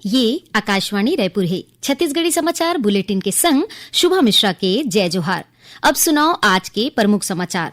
ये आकाशवाणी रायपुर है। छत्तीसगढ़ी समाचार बुलेटिन के संग शुभा मिश्रा के जय जोहार। अब सुनाओ आज के प्रमुख समाचार।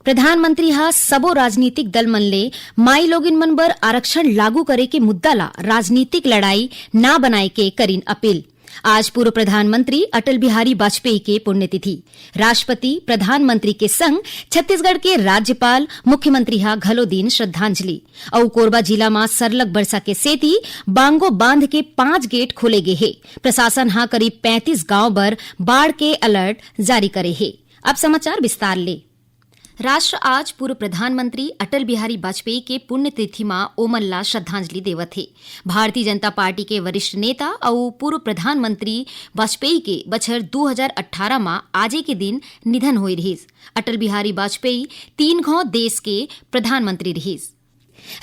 प्रधानमंत्री हा सबो राजनीतिक दल मन ले माई लोगिन मन बर आरक्षण लागू करे के मुद्दा ला राजनीतिक लड़ाई ना बनाए के करीन अपील। आज पूर्व प्रधानमंत्री अटल बिहारी वाजपेयी के पुण्यतिथि। राष्ट्रपति प्रधानमंत्री के संग छत्तीसगढ़ के राज्यपाल मुख्यमंत्री हा घलो दिन श्रद्धांजलि। और कोरबा जिला में सरलग बरसा के सेती बांगो बांध के 5 गेट खोले गे हे। प्रशासन हा करीब 35 गांव बर बाढ़ के अलर्ट जारी करे हे। अब समाचार विस्तार ले। राष्ट्र आज पूर्व प्रधानमंत्री अटल बिहारी वाजपेयी के पुण्यतिथि में ओमन ला श्रद्धांजलि देवत है। भारतीय जनता पार्टी के वरिष्ठ नेता और पूर्व प्रधानमंत्री वाजपेयी के बछर 2018 में आजे के दिन निधन हुए रहिस। अटल बिहारी वाजपेयी 3 घौ देश के प्रधानमंत्री रहिस।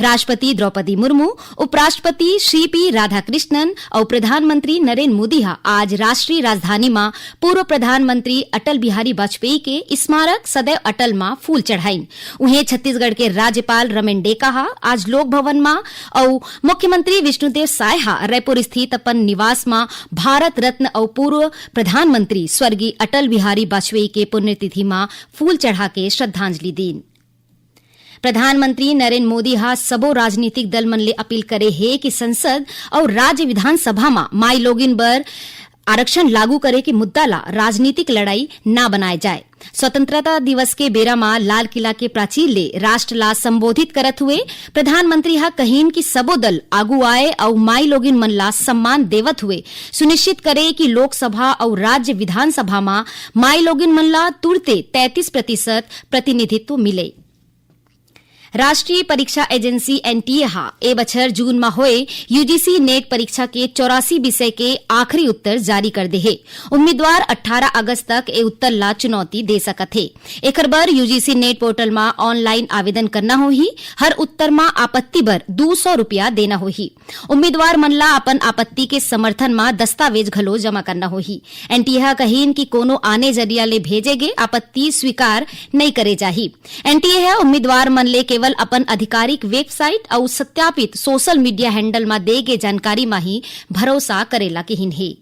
राष्ट्रपति द्रौपदी मुर्मू, उपराष्ट्रपति श्री पी राधाकृष्णन और प्रधानमंत्री नरेंद्र मोदी हा आज राष्ट्रीय राजधानी में पूर्व प्रधानमंत्री अटल बिहारी वाजपेयी के स्मारक सदैव अटल में फूल चढ़ाइन। उन्हें छत्तीसगढ़ के राज्यपाल रमेन डेका हा आज लोक भवन में और मुख्यमंत्री विष्णुदेव साय हा रायपुर स्थित अपन निवास में भारत रत्न और पूर्व प्रधानमंत्री स्वर्गीय अटल बिहारी वाजपेयी के पुण्यतिथि में फूल चढ़ा के श्रद्धांजलि दीन। प्रधानमंत्री नरेंद्र मोदी हा सबो राजनीतिक दल मन ले अपील करे है कि संसद और राज्य विधानसभा में माई लोगिन बर आरक्षण लागू करे के मुद्दा ला राजनीतिक लड़ाई ना बनाए जाए। स्वतंत्रता दिवस के बेरा में लाल किला के प्राचीर ले राष्ट्र ला संबोधित करत हुए प्रधानमंत्री हा कहीन कि सबो दल आगू आए और माई लोगिन मन ला सम्मान देवत हुए सुनिश्चित करे कि लोकसभा और राज्य विधानसभा में माई लोगिन मन ला तुरते 33% प्रतिनिधित्व मिले। राष्ट्रीय परीक्षा एजेंसी एनटीए हा ए बछर जून में होए यूजीसी नेट परीक्षा के 84 विषय के आखिरी उत्तर जारी कर दे है। उम्मीदवार 18 अगस्त तक ए उत्तर ला चुनौती दे सकत है। एकर बर यूजीसी नेट पोर्टल में ऑनलाइन आवेदन करना होही। हर उत्तर में आपत्ति बर 200 रुपया देना होही। उम्मीदवार मन ला अपन आपत्ति के समर्थन में दस्तावेज घलो जमा करना होही। एनटीए हा कहीन कि कोनो आने जरिया ले भेजे गे आपत्ति स्वीकार नहीं करे जाही। एनटीए हा उम्मीदवार मन ले केवल अपन आधिकारिक वेबसाइट और सत्यापित सोशल मीडिया हैंडल में दे गे जानकारी में ही भरोसा करेला केहिन है।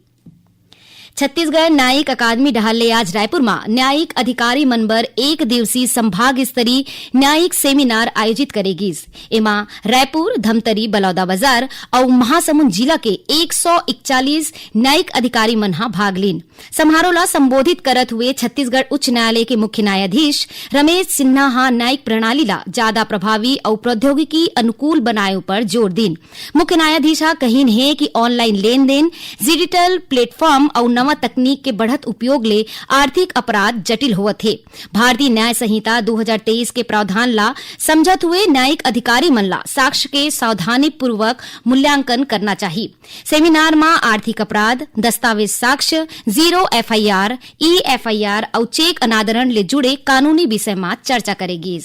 छत्तीसगढ़ न्यायिक अकादमी डहाले आज रायपुर में न्यायिक अधिकारी मन बर 1 दिवसीय संभाग स्तरीय न्यायिक सेमिनार आयोजित करेगीस। एमा रायपुर, धमतरी, बलौदा बाजार और महासमुंद जिला के 141 न्यायिक अधिकारी मन हा भाग लीन। समारोह ला संबोधित करत हुए छत्तीसगढ़ उच्च न्यायालय के मुख्य न्यायाधीश रमेश सिन्हा हा न्यायिक प्रणाली ला ज्यादा प्रभावी और प्रौद्योगिकी अनुकूल बनाए पर जोर दीन। मुख्य न्यायाधीश हा कहीन है कि ऑनलाइन लेन देन, डिजिटल प्लेटफॉर्म और नवा तकनीक के बढ़त उपयोग ले आर्थिक अपराध जटिल होवत है। भारतीय न्याय संहिता 2023 के प्रावधान ला समझत हुए न्यायिक अधिकारी मन ला साक्ष्य के सावधानी पूर्वक मूल्यांकन करना चाहिए। सेमिनार में आर्थिक अपराध, दस्तावेज साक्ष्य, जीरो एफआईआर, ई एफआईआर और चेक अनादरण ले जुड़े कानूनी विषय में चर्चा करेगी।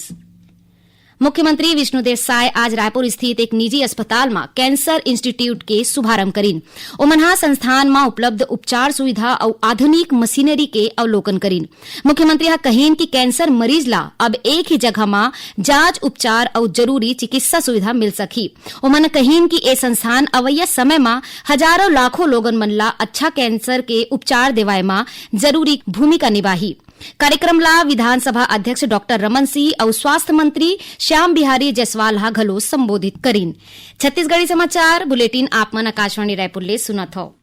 मुख्यमंत्री विष्णुदेव साय आज रायपुर स्थित एक निजी अस्पताल में कैंसर इंस्टीट्यूट के शुभारंभ करीन। ओमनहा संस्थान में उपलब्ध उपचार सुविधा और आधुनिक मशीनरी के अवलोकन करीन। मुख्यमंत्री हा कहीन कि कैंसर मरीज ला अब एक ही जगह में जांच, उपचार और जरूरी चिकित्सा सुविधा मिल सकी। ओमन कहीन कि ए संस्थान अवैया समय में हजारों लाखों लोगन मन ला अच्छा कैंसर के उपचार देवाए में जरूरी भूमिका निभाही। कार्यक्रम ला विधानसभा अध्यक्ष डॉक्टर रमन सिंह और स्वास्थ्य मंत्री श्याम बिहारी जायसवाल हा घलो संबोधित करीन। छत्तीसगढ़ी समाचार बुलेटिन आप मन आकाशवाणी रायपुर ले सुनत हो।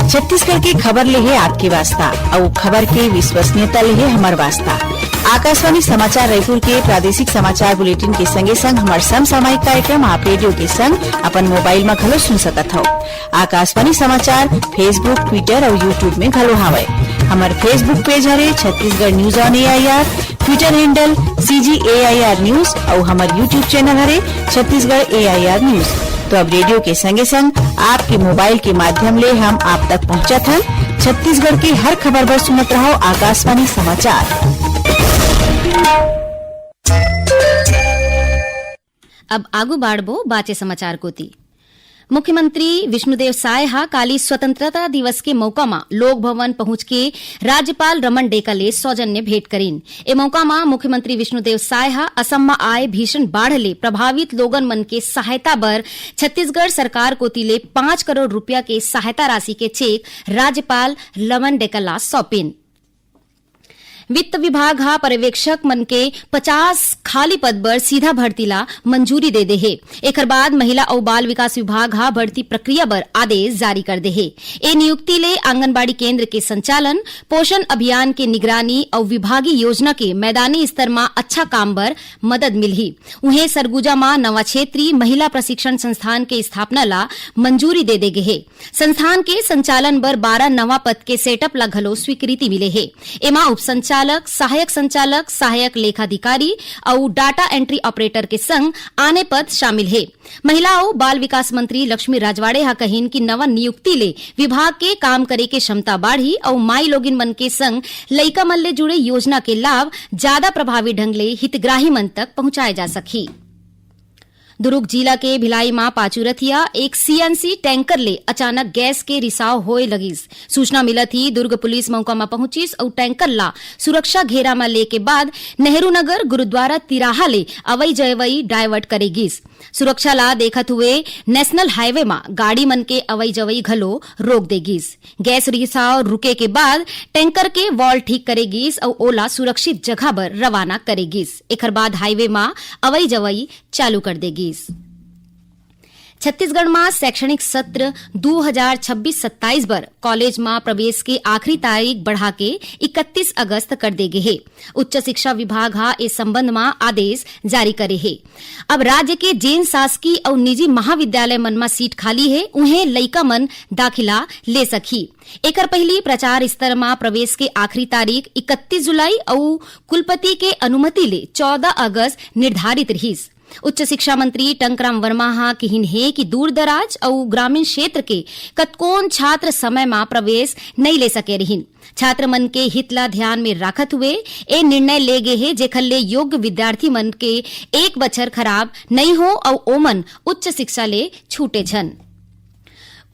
छत्तीसगढ़ की खबर ले है आपकी वास्ता और खबर के विश्वसनीयता ले है हमार वास्ता। आकाशवाणी समाचार रायपुर के प्रादेशिक समाचार बुलेटिन के संगे संग हमार समसामयिक कार्यक्रम आप रेडियो के संग अपन मोबाइल में घलो सुन सकत हो। आकाशवाणी समाचार फेसबुक, ट्विटर और यूट्यूब में घलो हावय। हमार फेसबुक पेज हरे Chhattisgarh news on AIR, Twitter handle CGAIR news और हमार यूट्यूब चैनल हरे छत्तीसगढ़ AIR न्यूज। तो अब रेडियो के संगे संग आपके मोबाइल के माध्यम ले हम आप तक पहुंचत हन। छत्तीसगढ़ की हर खबर पर सुनत रहो आकाशवाणी समाचार। अब आगू बाढ़बो बाचे समाचार कोती। मुख्यमंत्री विष्णुदेव साय हा काली स्वतंत्रता दिवस के मौका में लोक भवन पहुंच के राज्यपाल रमन डेका ले सौजन्य भेंट करीन। ए मौका में मुख्यमंत्री विष्णुदेव साय हा असम में आए भीषण बाढ़ ले प्रभावित लोगन मन के सहायता बर छत्तीसगढ़ सरकार कोती ले 5 करोड़ रुपया के सहायता राशि के चेक राज्यपाल रमन डेका ला सौंपिन। वित्त विभाग हा पर्यवेक्षक मन के 50 खाली पद बर सीधा भर्ती ला मंजूरी दे दे हे। एकर बाद महिला और बाल विकास विभाग हा भर्ती प्रक्रिया बर आदेश जारी कर दे हे। ए नियुक्ति ले आंगनबाड़ी केंद्र के संचालन, पोषण अभियान के निगरानी और विभागीय योजना के मैदानी स्तर में अच्छा काम बर मदद मिलही। उन्हें सरगुजा में नवा क्षेत्रीय महिला प्रशिक्षण संस्थान के स्थापना ला मंजूरी दे गे हे। संस्थान के संचालन बर 12 नवा पद के सेटअप ला घलो स्वीकृति मिले हे। एमा उप संचालक, सहायक संचालक, सहायक लेखाधिकारी और डाटा एंट्री ऑपरेटर के संग आने पद शामिल है। महिला और बाल विकास मंत्री लक्ष्मी राजवाड़े हा कहीन की नवा नियुक्ति ले विभाग के काम करे के क्षमता बढ़ी और माई लोगिन मन के संग लइका मन ले जुड़े योजना के लाभ ज्यादा प्रभावी ढंग ले हितग्राही मन तक पहुंचाए जा सकी। दुर्ग जिला के भिलाई मां पाचुरथिया एक सीएनसी टैंकर ले अचानक गैस के रिसाव होए लगिस। सूचना मिलत ही दुर्ग पुलिस मौका में पहुंचिस और टैंकर ला सुरक्षा घेरा में ले के बाद नेहरू नगर गुरुद्वारा तिराहा ले अवई जयवई डायवर्ट करेगिस। सुरक्षा ला देखत हुए नेशनल हाईवे में गाड़ी मन के अवई जवई घलो रोक देगिस। गैस रिसाव रुके के बाद टैंकर के वॉल ठीक करेगिस और ओला सुरक्षित जगह पर रवाना करेगिस। एकर बाद हाईवे में अवई जवई चालू कर देगिस। छत्तीसगढ़ में शैक्षणिक सत्र 2026-27 बर कॉलेज में प्रवेश के आखिरी तारीख बढ़ा के 31 अगस्त कर देगे है। उच्च शिक्षा विभाग हा इस संबंध में आदेश जारी करे है। अब राज्य के जेन शासकीय और निजी महाविद्यालय मन में सीट खाली है, उन्हें लइका मन दाखिला ले सकी। एकर पहली प्रचार स्तर में प्रवेश के आखिरी तारीख 31 जुलाई और कुलपति के अनुमति ले 14 अगस्त निर्धारित रहीस। उच्च शिक्षा मंत्री टंकराम वर्मा हा कहिन है कि दूर दराज और ग्रामीण क्षेत्र के कतकोन छात्र समय में प्रवेश नहीं ले सके रहिन। छात्र मन के हित ला ध्यान में राखत हुए ए निर्णय ले गे है जेखर ले योग्य विद्यार्थी मन के एक बछर खराब नहीं हो और ओमन उच्च शिक्षा ले छूटे छन।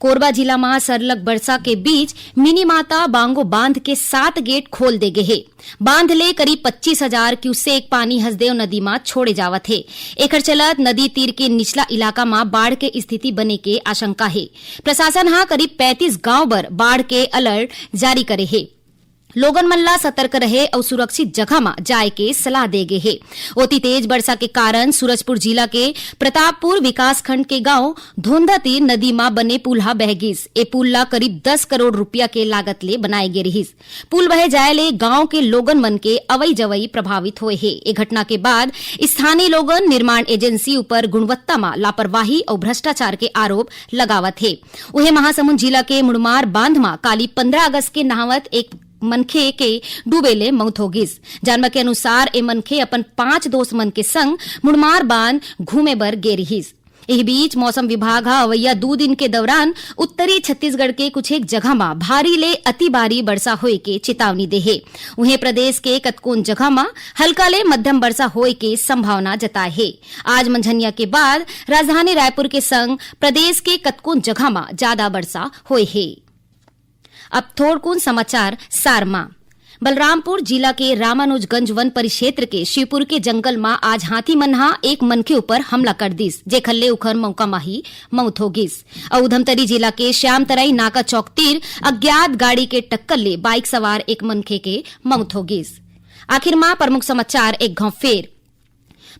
कोरबा जिला में सरलग बरसा के बीच मिनी माता बांगो बांध के 7 गेट खोल देगे है। बांध ले करीब 25,000 क्यूसेक पानी हसदेव नदी में छोड़े जावत है। एकर चलत नदी तीर के निचला इलाका में बाढ़ के स्थिति बने के आशंका है। प्रशासन हा करीब 35 गांव बर बाढ़ के अलर्ट जारी करे है। लोगन मन ला सतर्क रहे और सुरक्षित जगह में जाए के सलाह दे गे है। ओती तेज वर्षा के कारण सूरजपुर जिला के प्रतापपुर विकास खंड के गांव धोंधा तीर नदी में बने पुल हा बह गिस। ए पुल ला करीब 10 करोड़ रुपया के लागत ले बनाए गे रहिस। पुल बह जाए ले गांव के लोगन मन के अवई जवई प्रभावित होए है। ए घटना के बाद स्थानीय लोगन निर्माण एजेंसी ऊपर गुणवत्ता में लापरवाही और भ्रष्टाचार के आरोप लगावत है। उहे महासमुंद जिला के मुड़मार बांध में काली 15 अगस्त के नहावत एक मनखे के डूबे ले मौत हो गिस। जानवा के अनुसार ए मनखे अपन 5 दोस्त मन के संग मुड़मार बांध घूमे बर गे रहिस। एही बीच मौसम विभाग हा अवैया 2 दिन के दौरान उत्तरी छत्तीसगढ़ के कुछ एक जगह में भारी ले अति भारी वर्षा होए के चेतावनी दे है। उन्हें प्रदेश के कतकोन जगह में हल्का ले मध्यम वर्षा होए के संभावना जताए है। आज मंझनिया के बाद राजधानी रायपुर के संग प्रदेश के कतकोन जगह में ज्यादा वर्षा होए है। अब थोड़कुन समाचार सारमा। बलरामपुर जिला के रामानुजगंज वन परिक्षेत्र के शिवपुर के जंगल में आज हाथी मन हा एक मनखे ऊपर हमला कर दिस, जेखर ले उखर मौका में ही मौत हो गिस। और उधमतरी जिला के श्यामतराई नाका चौक तीर अज्ञात गाड़ी के टक्कर ले बाइक सवार एक मनखे के मौत हो गिस। आखिर में प्रमुख समाचार एक घाव फेर।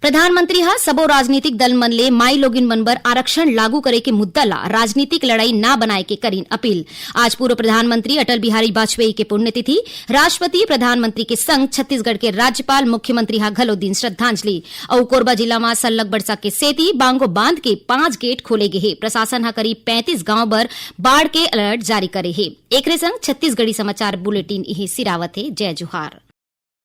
प्रधानमंत्री हा सबो राजनीतिक दल मन ले माई लोगिन मन बर आरक्षण लागू करे के मुद्दा ला राजनीतिक लड़ाई ना बनाए के करीन अपील। आज पूर्व प्रधानमंत्री अटल बिहारी वाजपेयी के पुण्यतिथि, राष्ट्रपति प्रधानमंत्री के संग छत्तीसगढ़ के राज्यपाल मुख्यमंत्री हा घलो दिन श्रद्धांजलि। और कोरबा जिला में सल्लग बरसा के सेती बांगो बांध के 5 गेट खोले गे हे। प्रशासन हा करीब 35 गांव बर बाढ़ के अलर्ट जारी करे हे। एकरे संग छत्तीसगढ़ी समाचार बुलेटिन इही सिरावत है। जय जोहार।